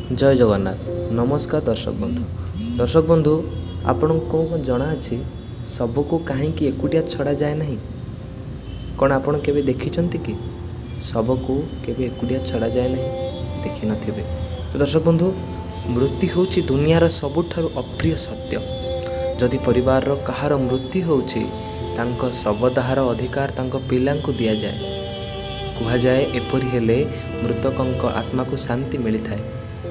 जय जगन्नाथ। नमस्कार दर्शक बंधु आपण को जना अच्छी सबको कहीं एकुटिया छड़ा जाए नहीं। कौन आपण केवे देखिछंती कि सबको केवे एकुटिया छड़ा जाए नहीं? देखि नथिबे। तो दर्शक बंधु, मृत्यु होची दुनियार सबुठारु अप्रिय सत्य। जदि परिवार कहार मृत्यु होची तांको शवदाहर अधिकार तांको पिलांकु दिया जाए। कहा जाए एपरी हेले मृतकंक आत्मा को शांति मिली थाए।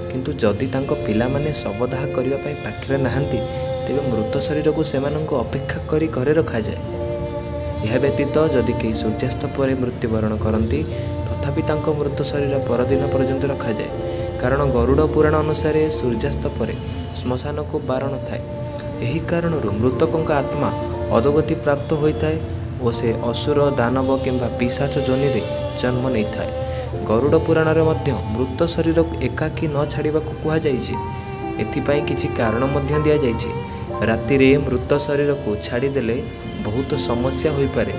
किंतु जदि तांको पिला माने शवदाह करने पाखरे नहांती तेबे मृत शरीर को सेमानंको अपेक्षा करी घरे रखा जाए। यह व्यतीत जदि कई सूर्यास्त पर मृत्युवरण करती तथापि तांको मृत शरीर परदिन पर्यंत रखा जाए, कारण गरुड़ पुराण अनुसार सूर्यास्त पर श्मशान को बारण थाए। यही कारण मृतकों आत्मा अधोगति प्राप्त होता है और से असुर दानव किंबा पिशाच जोनि रे जन्म नहीं थाए। गरुड़ पुराण रे मध्य मृत शरीर एकाकी न छाड़ा कह जाए किछि कारण मध्य दिया जाइछि। राति रे मृत शरीर को छाड़ीदेले बहुत समस्या होई पारे।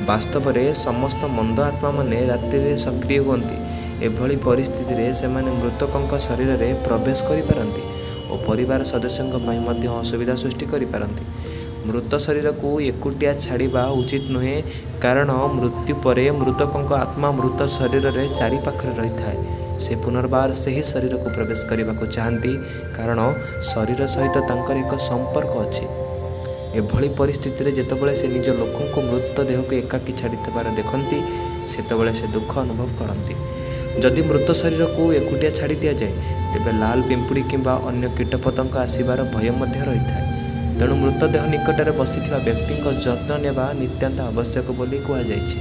वास्तव में समस्त मंद आत्मा माने राति रे सक्रिय होती। एभली परिस्थिति रे सेमाने मृतकों शरीर रे प्रवेश करि पारंती और परिवार सदस्यों पई मध्य असुविधा सृष्टि करि पारंती। मृत शरीर को एकुटिया छाड़ा उचित नुहे, कारण मृत्यु परे मृतकों आत्मा मृत शरीर रे चारि पाखरे रही थाए। से पुनर्बार से ही शरीर को प्रवेश करने को चाहती, कारण शरीर सहित तांकर एक संपर्क अच्छी। एभली परिस्थिति रे जेतेबेले से निज लोकों को मृत देह को एकाकी छाड़ीबार देखती सेतेबेले से दुख अनुभव करती। जदि मृत शरीर को एकुटिया छाड़ी दि जाए तेबे लाल पिंपुड़ी किंबा अन्य कीटपतंग आसिबार भय मध्य रही थाए। तेणु मृतदेह निकटरे बसिथिबा व्यक्ति जत्न नेबा नित्यांत आवश्यक बोली कुहाଯାଇଛି।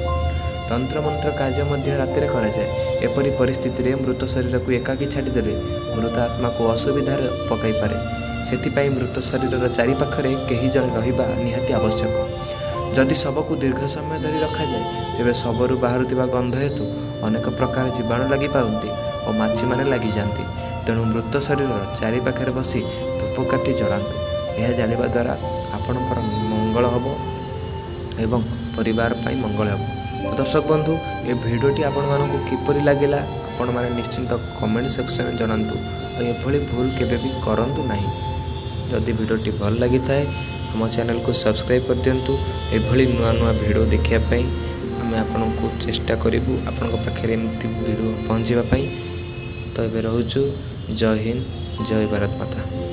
तंत्र मंत्र कार्य मध्य राति करा जाए। एपरी परिस्थिति रे मृत शरीर को एकाकी छाड़ीदेले मृत आत्मा को असुविधार पकाई पारे। सेथिपाई मृत शरीर चारि पाखरे केही जणे रहिबा निहाती आवश्यक। जदि शव को दीर्घ समय धरी रखा जाए तेबे शवरु बाहरुथिबा गंध हेतु अनेक प्रकार जीवाणु लगी पारती और माछी माने लगी जाती। तेणु मृत शरीर चारि पाखरे बसी धूप काठी जलांतु। यह जानिबा द्वारा आपणकर मंगल हम एवं परिवार पाई मंगल हम। दर्शक बंधु, ये भिडियोटी आपण मानकु किपरि लागिला आपण माने निश्चिंत कमेंट सेक्शन में जणांतु और एभली भूल केबे भी करंतु नहीं। जदि भिडियोटी भल लगी थाए हम चैनल को सब्सक्राइब कर दियंतु। एभली नुआ नुआ भिडियो देखिया पई आमे आपनकु चेष्टा करिबु आपनक पाखरे एमती भिडियो पहुंचीबा पई। तो एबे रहउछु। जय हिंद, जय भारत माता।